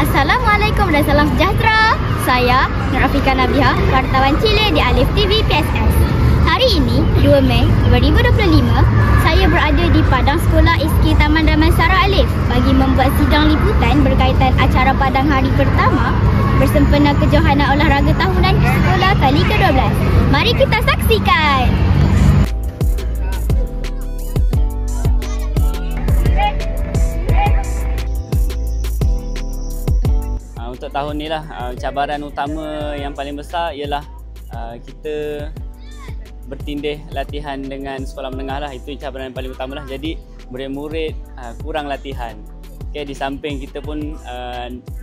Assalamualaikum dan salam sejahtera. Saya Nur Afika Nabiha, wartawan Chile di Alif TV PSS. Hari ini, 2 Mei 2025, saya berada di Padang Sekolah SK Taman Damansara Alif bagi membuat sidang liputan berkaitan acara Padang Hari Pertama bersempena Kejohanan Olahraga Tahunan Sekolah kali ke-12. Mari kita saksikan. Untuk tahun ni lah, cabaran utama yang paling besar ialah kita bertindih latihan dengan sekolah menengah lah. Itu cabaran yang paling utama lah. Jadi murid-murid kurang latihan. Okay, di samping kita pun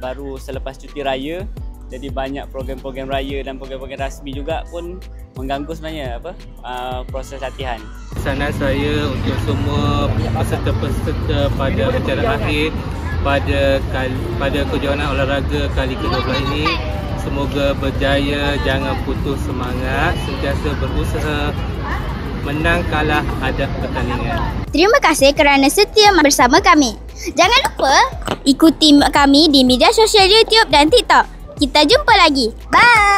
baru selepas cuti raya, jadi banyak program-program raya dan program-program rasmi juga pun mengganggu sebenarnya proses latihan. Pesanan saya untuk semua peserta-peserta pada acara akhir pada Kejohanan Olahraga kali ke-12 ini, semoga berjaya, jangan putus semangat, sentiasa berusaha, menang kalah ada pertandingan. Terima kasih kerana setia bersama kami. Jangan lupa ikuti kami di media sosial YouTube dan TikTok. Kita jumpa lagi. Bye.